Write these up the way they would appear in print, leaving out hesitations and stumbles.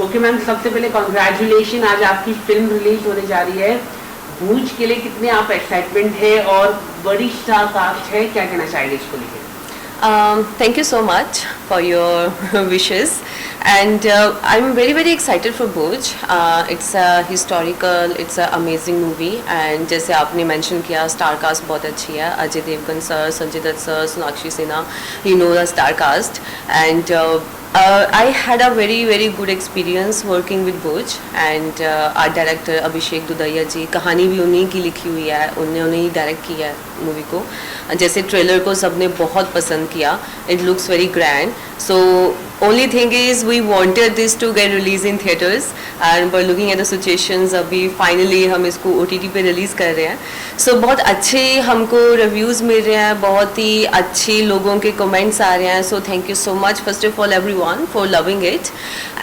Okay ma'am, सबसे पहले congratulation, आज आपकी फिल्म रिलीज होने जा रही है। भूज के लिए कितने आप एक्साइटमेंट है और बड़ी स्टार कास्ट है, क्या कहना चाहेंगे इसको लेकर? Thank you so much for your wishes, and I'm very excited for Bhuj. It's a historical, it's a amazing movie, and जैसे आपने mention किया star cast बहुत अच्छी है, Ajay Devgn sir, Sanjay Dutt sir, Sonakshi Sinha, you know the star cast, and I had a very good experience working with Bhuj, and art director अभिषेक दुदैया जी, कहानी भी उन्हीं की लिखी हुई है, उन्होंने ही डायरेक्ट किया है मूवी को। जैसे ट्रेलर को सबने बहुत पसंद किया, it looks very grand, so only thing is we wanted this to get released in theaters, and we're looking at the situations, अभी finally हम इसको OTT पे रिलीज़ कर रहे हैं। so बहुत अच्छे हमको रिव्यूज़ मिल रहे हैं, बहुत ही अच्छे लोगों के कमेंट्स आ रहे हैं, so thank you so much first of all everyone for loving it,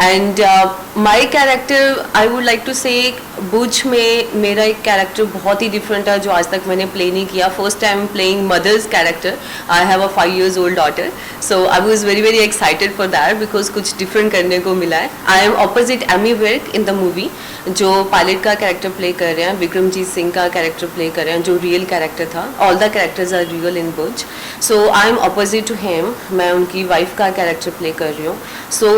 and my character I would like to say भुज में मेरा एक कैरेक्टर बहुत ही डिफरेंट है जो आज तक मैंने प्ले नहीं किया। First time playing mother's character, I have a 5 years old daughter, so I was very excited for that because कुछ डिफरेंट करने को मिला है। I am opposite Ammy Virk in the movie, जो पायलट का कैरेक्टर प्ले कर रहे हैं, विक्रमजीत सिंह का कैरेक्टर प्ले कर रहे हैं जो रियल कैरेक्टर था। All the characters are real in Bhuj, so I am opposite to him, मैं उनकी वाइफ का कैरेक्टर प्ले कर रही हूँ। So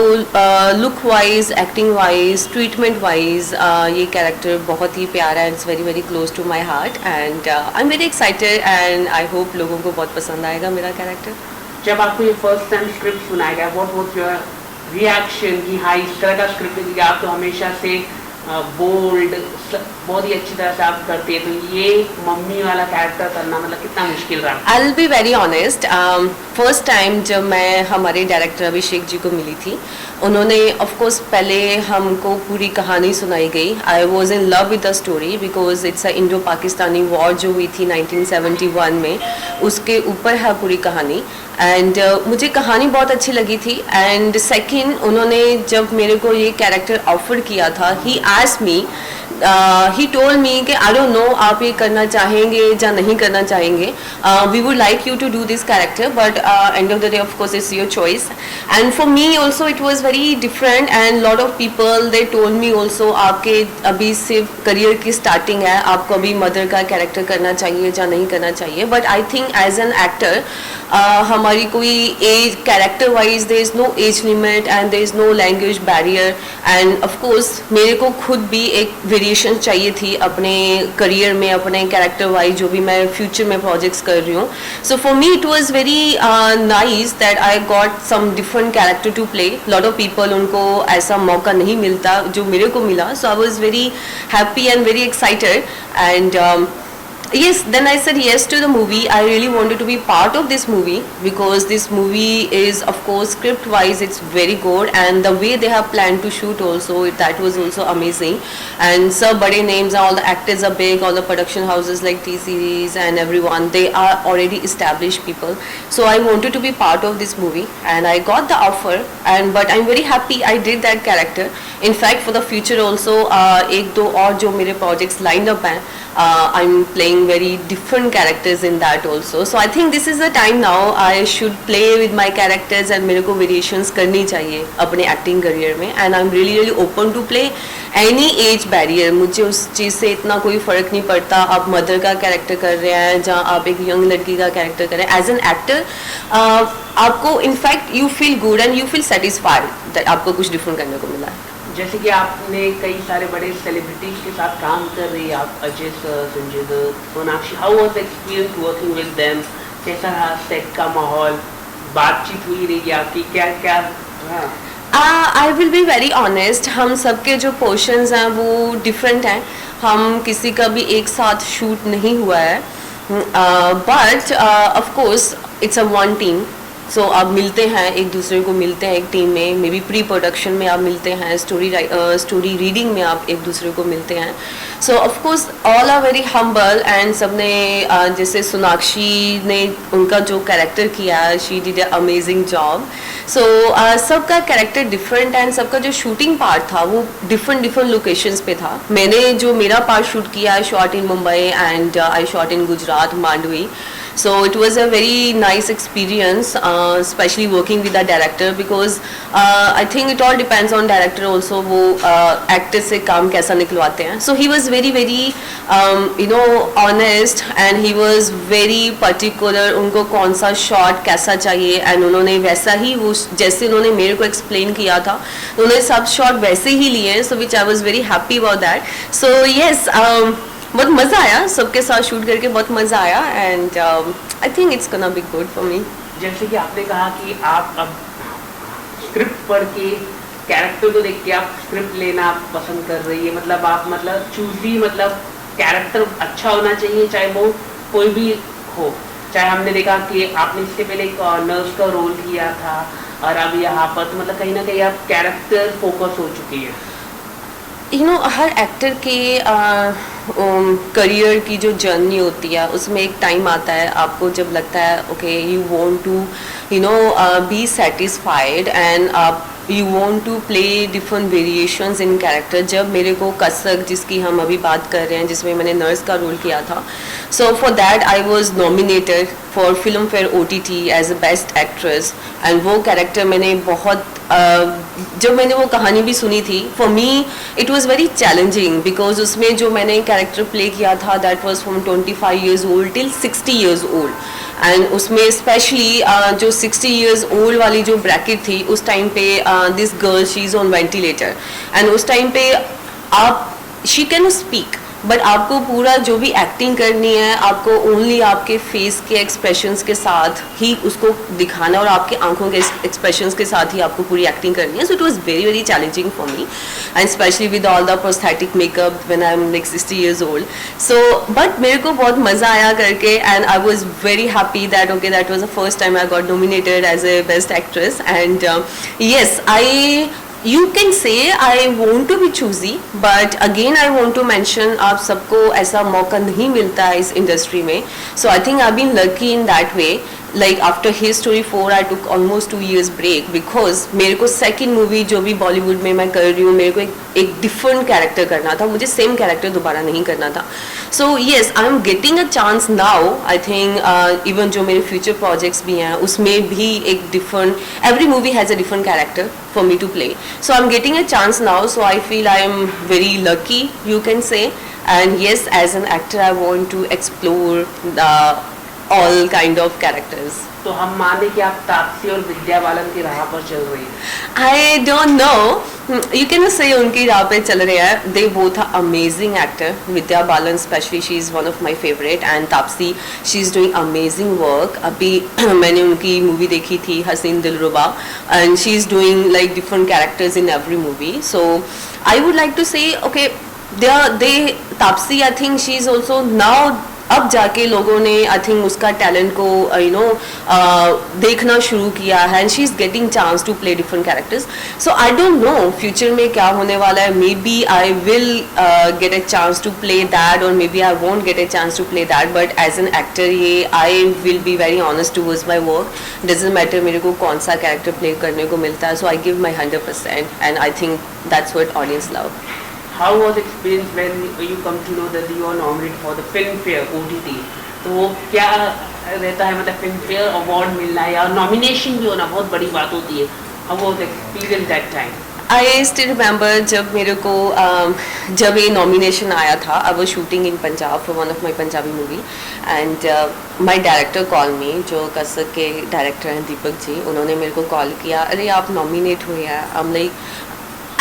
look wise, acting wise, treatment wise ये कैरेक्टर बहुत ही प्यारा है, it's very close to my heart, and I am very excited, and I hope लोगों को बहुत पसंद आएगा मेरा कैरेक्टर। जब आपको ये फर्स्ट टाइम स्क्रिप्ट सुनाया गया, व्हाट वाज योर रिएक्शन कि हाँ इस तरह का स्क्रिप्ट है, आप तो हमेशा से बोल्ड बहुत ही अच्छी तरह से आप करते हैं, तो ये मम्मी वाला कैरेक्टर करना मतलब कितना मुश्किल रहा? आई will be very honest, first time जब मैं हमारे डायरेक्टर अभिषेक जी को मिली थी, उन्होंने ऑफ कोर्स पहले हमको पूरी कहानी सुनाई गई। I was in love with the story because it's a Indo Pakistani war जो हुई थी 1971 में, उसके ऊपर है पूरी कहानी, एंड मुझे कहानी बहुत अच्छी लगी थी। एंड सेकेंड, उन्होंने जब मेरे को ये कैरेक्टर ऑफर किया था, he asked me, he told me कि आई डोंट नो आप ये करना चाहेंगे या नहीं करना चाहेंगे, we would like you to do this character but end of the day of course it's your choice, and for me also it was very different, and lot of people they told me also आपके अभी सिर्फ career की starting है, आपको अभी mother का character करना चाहिए या नहीं करना चाहिए, but I think as an actor हमारी कोई age, character wise there is no age limit and there is no language barrier, and of course मेरे को खुद भी एक वेरिएशन चाहिए थी अपने करियर में, अपने कैरेक्टर वाइज जो भी मैं फ्यूचर में प्रोजेक्ट्स कर रही हूँ। So for me it was very nice that I got some different character to play. Lot of people, उनको ऐसा मौका नहीं मिलता जो मेरे को मिला, so I was very happy and very excited, and yes, then I said yes to the movie. I really wanted to be part of this movie because this movie is, of course, script wise it's very good, and the way they have planned to shoot also, that was also amazing, and so bade names, all the actors are big, all the production houses like T-Series and everyone, they are already established people, so I wanted to be part of this movie and I got the offer, and but I'm very happy I did that character. In fact, for the future also ek do aur jo mere projects lined up hain, I'm playing very different characters in that also, so I think this is the time now I should play with my characters and मेरे को variations करनी चाहिए अपने acting career में, and I'm really open to play any age barrier। मुझे उस चीज़ से इतना कोई फ़र्क नहीं पड़ता आप मदर का कैरेक्टर कर रहे हैं जहाँ आप एक यंग लड़की का कैरेक्टर कर रहे हैं, एज एन एक्टर आपको in fact you feel good and you feel satisfied that आपको कुछ डिफरेंट करने को मिला है। जैसे कि आपने कई सारे बड़े सेलिब्रिटीज के साथ काम कर रही है, आप Ajay sir, Sanjay Dutt, Sonakshi, how was experience working with them? कैसा रहा सेट का माहौल, बातचीत हुई रही आपकी, क्या क्या रहा? आई विल बी वेरी ऑनेस्ट, हम सबके जो पोर्शंस हैं वो डिफरेंट हैं, हम किसी का भी एक साथ शूट नहीं हुआ है, but of course it's a one team, so आप मिलते हैं एक दूसरे को, मिलते हैं एक टीम में, मे बी प्री प्रोडक्शन में आप मिलते हैं, स्टोरी रीडिंग में आप एक दूसरे को मिलते हैं, so of course all are very humble, and सबने जैसे सोनाक्षी ने उनका जो कैरेक्टर किया, she did a amazing job, so सबका कैरेक्टर डिफरेंट, एंड सबका जो शूटिंग पार्ट था वो डिफरेंट लोकेशंस पे था। मैंने जो मेरा पार्ट शूट किया, I shot in Mumbai and I shot in Gujarat, Mandvi, So it was a very nice experience, especially working with the director, because I think it all depends on director also, वो actor से काम कैसा निकलवाते हैं. So he was very very honest, and he was very particular, उनको कौन सा shot कैसा चाहिए, and उन्होंने वैसा ही वो जैसे उन्होंने मेरे को explain किया था उन्होंने सब shot वैसे ही लिए, so which I was very happy about that. So yes, बहुत मज़ा आया सबके साथ शूट करके, बहुत मज़ा आया, and I think it's gonna be good for me. जैसे कि आपने कहा कि आप अब स्क्रिप्ट पढ़ के कैरेक्टर को देख के आप स्क्रिप्ट लेना पसंद कर रही है, मतलब आप चूजी कैरेक्टर अच्छा होना चाहिए, चाहे वो कोई भी हो. चाहे हमने देखा कि आपने इससे पहले एक नर्स का रोल किया था, और अब यहाँ पर तो कहीं ना कहीं आप कैरेक्टर फोकस हो चुकी है. हर एक्टर के करियर की जो जर्नी होती है उसमें एक टाइम आता है आपको जब लगता है okay you want to be satisfied, and आप you want to play different variations in character. जब मेरे को कसक, जिसकी हम अभी बात कर रहे हैं, जिसमें मैंने नर्स का रोल किया था, so for that I was nominated for Filmfare OTT as a best actress. And वो कैरेक्टर मैंने बहुत जब मैंने वो कहानी भी सुनी थी, for me it was very challenging, because उसमें जो मैंने कैरेक्टर प्ले किया था that was from 25 years old till 60 years old. And उसमें स्पेशली जो 60 years old वाली जो ब्रैकेट थी उस टाइम पे this girl she is on ventilator, and उस टाइम पे आप शी कैन स्पीक, बट आपको पूरा जो भी एक्टिंग करनी है आपको ओनली आपके फेस के एक्सप्रेशंस के साथ ही उसको दिखाना, और आपके आंखों के एक्सप्रेशंस के साथ ही आपको पूरी एक्टिंग करनी है. So it was very very challenging for me, and specially with all the prosthetic makeup when I am 60 years old. So but मेरे को बहुत मज़ा आया करके, and I was very happy that okay that was the first time I got nominated as a best actress. And yes, I You can say I want to be choosy, but again I want to mention आप सबको ऐसा मौका नहीं मिलता है इस industry में. So I think I've been lucky in that way. Like after His Story 4 I took almost 2 years break, because मेरे को सेकंड मूवी जो भी बॉलीवुड में मैं कर रही हूँ मेरे को एक डिफरेंट कैरेक्टर करना था, मुझे सेम कैरेक्टर दोबारा नहीं करना था. So yes, I am getting a chance now. I think even जो मेरे फ्यूचर प्रोजेक्ट्स भी हैं उसमें भी एक different, every movie has a different character for me to play. So I'm getting a chance now, so I feel I am very lucky, you can say. And yes, as an actor I want to explore the all kind of characters. तो हम माने कि आप तापसी और विद्या बालन की राह पर चल रही हैं. I don't know, you can say उनकी राह पे चल रहे हैं. They both are amazing actor. Vidya Balan especially, she is one of my favorite, and Taapsee, she is doing amazing work. अभी मैंने उनकी मूवी देखी थी हसीन दिलरुबा, and she is doing like different characters in every movie. So I would like to say okay, Taapsee, I think she is also now अब जाके लोगों ने आई थिंक उसका टैलेंट को देखना शुरू किया है, and she is getting chance to play different characters. So I don't know future में क्या होने वाला है. Maybe I will get a chance to play that, और maybe I won't get a chance to play that, but as an actor ये I will be very honest towards my work. Doesn't matter मेरे को कौन सा character play करने को मिलता है. So I give my 100%, and I think that's what audience love. How was experience when you come to know that you are nominated for the Filmfare OTT? तो वो क्या रहता है, फिल्म फेयर अवार्ड मिलना या नॉमिनेशन भी होना बहुत बड़ी बात होती है. How was experience that time? I still remember जब मेरे को जब ये नॉमिनेशन आया था, I was shooting in Punjab for one of my Punjabi movie, and my director call मी, जो कसक के डायरेक्टर हैं दीपक जी, उन्होंने मेरे को कॉल किया, अरे आप नॉमिनेट हुए हैं. I am like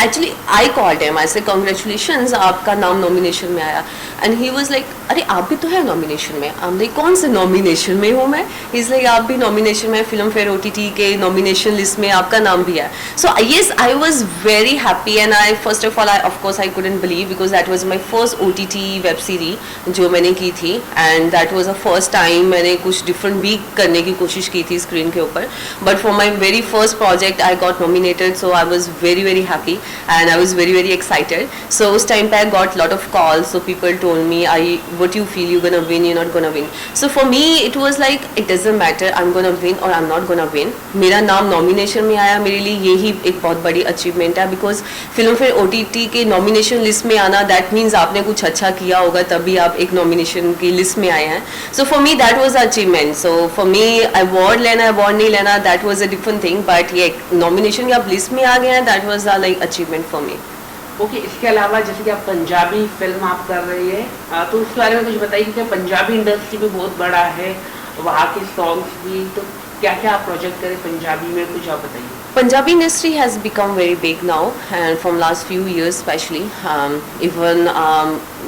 actually I called him, I say congratulations, आपका नाम नॉमिनेशन में आया. एंड ही वाज लाइक अरे आप भी तो है नॉमिनेशन में. आई एम लाइक कौन से नॉमिनेशन में हूँ मैं. ही इज़ लाइक आप भी नॉमिनेशन में, फिल्म फेयर OTT के नॉमिनेशन लिस्ट में आपका नाम भी है. So yes, I was very happy, and I first of all I of course I couldn't believe, because that was my first OTT web series जो मैंने की थी, and that was a first time मैंने कुछ different भी करने की कोशिश की थी स्क्रीन के ऊपर. But for my very first project I got nominated, so I was very very happy, and I was very very excited. So उस time पे I got lot of calls, so people told me I what you feel you're gonna win, you're not gonna win. So for me it was like it doesn't matter I'm gonna win or I'm not gonna win. मेरा नाम nomination में आया, मेरे लिए यही एक बहुत बड़ी अचीवमेंट है, बिकॉज फिल्म फेयर OTT के नॉमिनेशन लिस्ट में आना दैट मीन्स आपने कुछ अच्छा किया होगा तभी आप एक नॉमिनेशन की लिस्ट में आए हैं. सो for me that was achievement. So for me award लेना अवार्ड नहीं लेना that was a different thing, but ये नॉमिनेशन के आप लिस्ट में आ गए हैं that was like achievement for me. Okay, इसके अलावा जैसे कि आप पंजाबी फिल्म आप कर रही है, तो उसके बारे में कुछ बताइए, क्योंकि पंजाबी इंडस्ट्री भी बहुत बड़ा है, वहाँ के सॉन्ग्स भी, तो क्या क्या आप प्रोजेक्ट करें पंजाबी में, कुछ आप बताइए. Punjabi industry has become very big now, and from last few years especially, even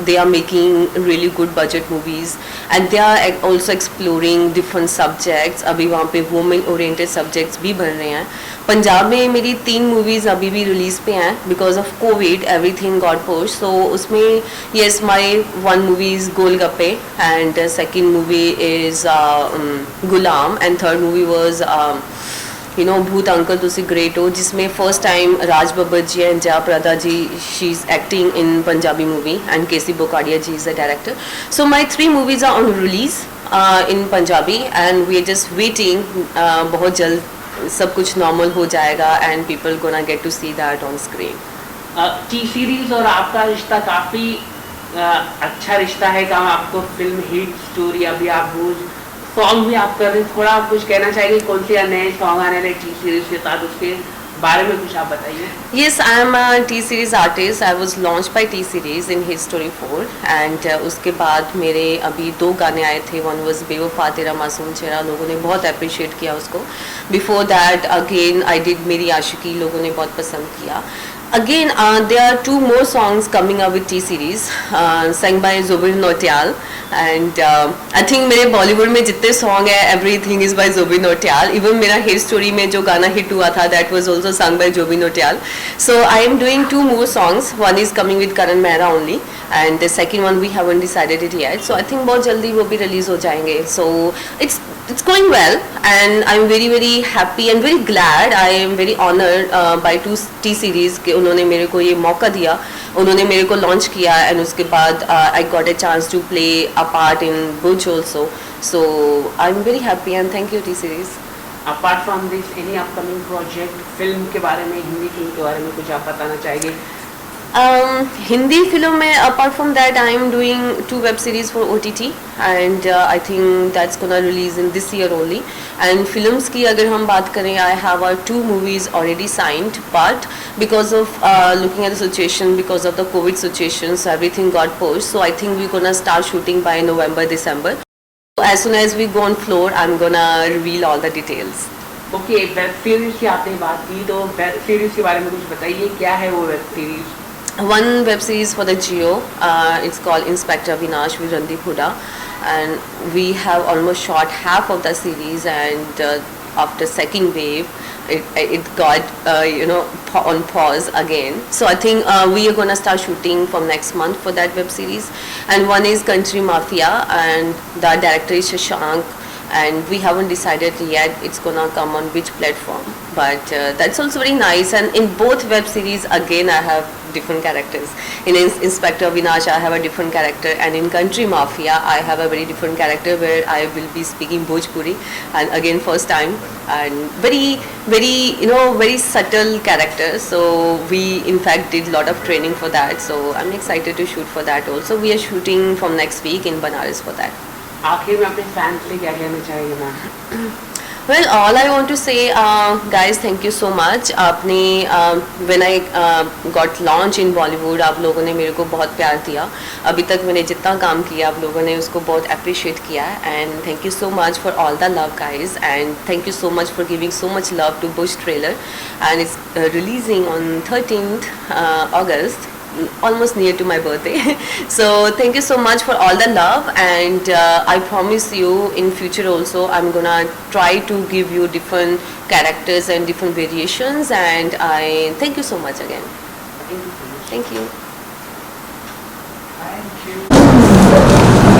they are making really good budget movies, and they are also exploring different subjects. अभी वहाँ पे women oriented subjects भी बन रहे हैं. पंजाब में मेरी 3 movies अभी भी रिलीज़ पे हैं because of COVID everything got pushed. So उसमें yes my one movie is Golgappe and second movie is Ghulam and third movie was Bhoot uncle Tussi great Ho, जिसमें first time Raj Babbar ji and Jaya Prada ji she is acting in Punjabi movie and KC Bokadia ji is the director. So my 3 movies are on release in Punjabi and we are just waiting. बहुत जल्द सब कुछ normal हो जाएगा and people gonna get to see that on screen. T series और आपका रिश्ता काफ़ी अच्छा रिश्ता है, काम आपको फिल्म हिट स्टोरी, अभी आप वो सॉन्ग भी आप कर रहे हैं, थोड़ा आप कुछ कहना चाहेंगे कौन से नए सॉन्ग आने वाले टी सीरीज के साथ, उसके बारे में कुछ आप बताइए. Yes, I am a T series artist. I was launched by T series in Hit Story 4 and उसके बाद मेरे अभी 2 गाने आए थे. One was बेवफा तेरा मासूम चेहरा, लोगों ने बहुत अप्रिशिएट किया उसको. Before that again I did मेरी आशिकी, लोगों ने बहुत पसंद किया. Again, there are 2 more songs coming up with T series, sang by Zubin Nautiyal, and I think मेरे बॉलीवुड में जितने सॉन्ग है everything is by Zubin Nautiyal. Even मेरा हिट स्टोरी में जो गाना हिट हुआ था that was also sung by Zubin Nautiyal. So I am doing 2 more songs. One is coming with Karan Mehra only, and the second one we haven't decided it yet. So I think बहुत जल्दी वो भी release हो जाएंगे. So it's going well, and I'm very very happy and very glad. I am very honored by 2 T series के उन्होंने मेरे को ये मौका दिया, उन्होंने मेरे को लॉन्च किया एंड उसके बाद I got a chance to play a part in Bhuj also. So I am very happy and thank you T Series. Apart from this any upcoming project, film के बारे में, हिंदी फिल्म के बारे में कुछ आप बताना चाहेंगे? हिंदी फिल्म में apart from that I am doing 2 web series for OTT and I think that's gonna release in this year only. And films की अगर हम बात करें, I have 2 movies already signed, but because of looking at the situation, because of the covid situation, so everything got post. So I think we gonna start shooting by November December. As soon as we go on floor, I'm gonna reveal all the details. Okay, web series की आपने बात की, तो web series के बारे में कुछ बताइए, क्या है वो web series? One web series for the Geo. It's called Inspector Avinash with Randeep Huda, and we have almost shot half of the series, and after second wave, it got on pause again. So I think we are gonna start shooting from next month for that web series. And one is Country Mafia, and the director is Shashank. And we haven't decided yet it's gonna come on which platform, but that's also very nice. And in both web series again I have different characters. In Inspector Avinash I have a different character, and in Country Mafia I have a very different character where I will be speaking Bhojpuri, and again first time, and very very very subtle character. So we in fact did lot of training for that, so I'm excited to shoot for that also. We are shooting from next week in Banaras for that. आखिर में अपने fans से क्या कहना चाहेंगे ma'am? Well, all I want to say, guys, thank you so much. आपने when I got launched in Bollywood, आप लोगों ने मेरे को बहुत प्यार दिया. अभी तक मैंने जितना काम किया आप लोगों ने उसको बहुत appreciate किया, and thank you so much for all the love, guys, and thank you so much for giving so much love to Bush trailer, and it's releasing on 13th August. Almost near to my birthday. So thank you so much for all the love, and I promise you in future also I'm gonna try to give you different characters and different variations, and I thank you so much again. Thank you so much. Thank you. Thank you.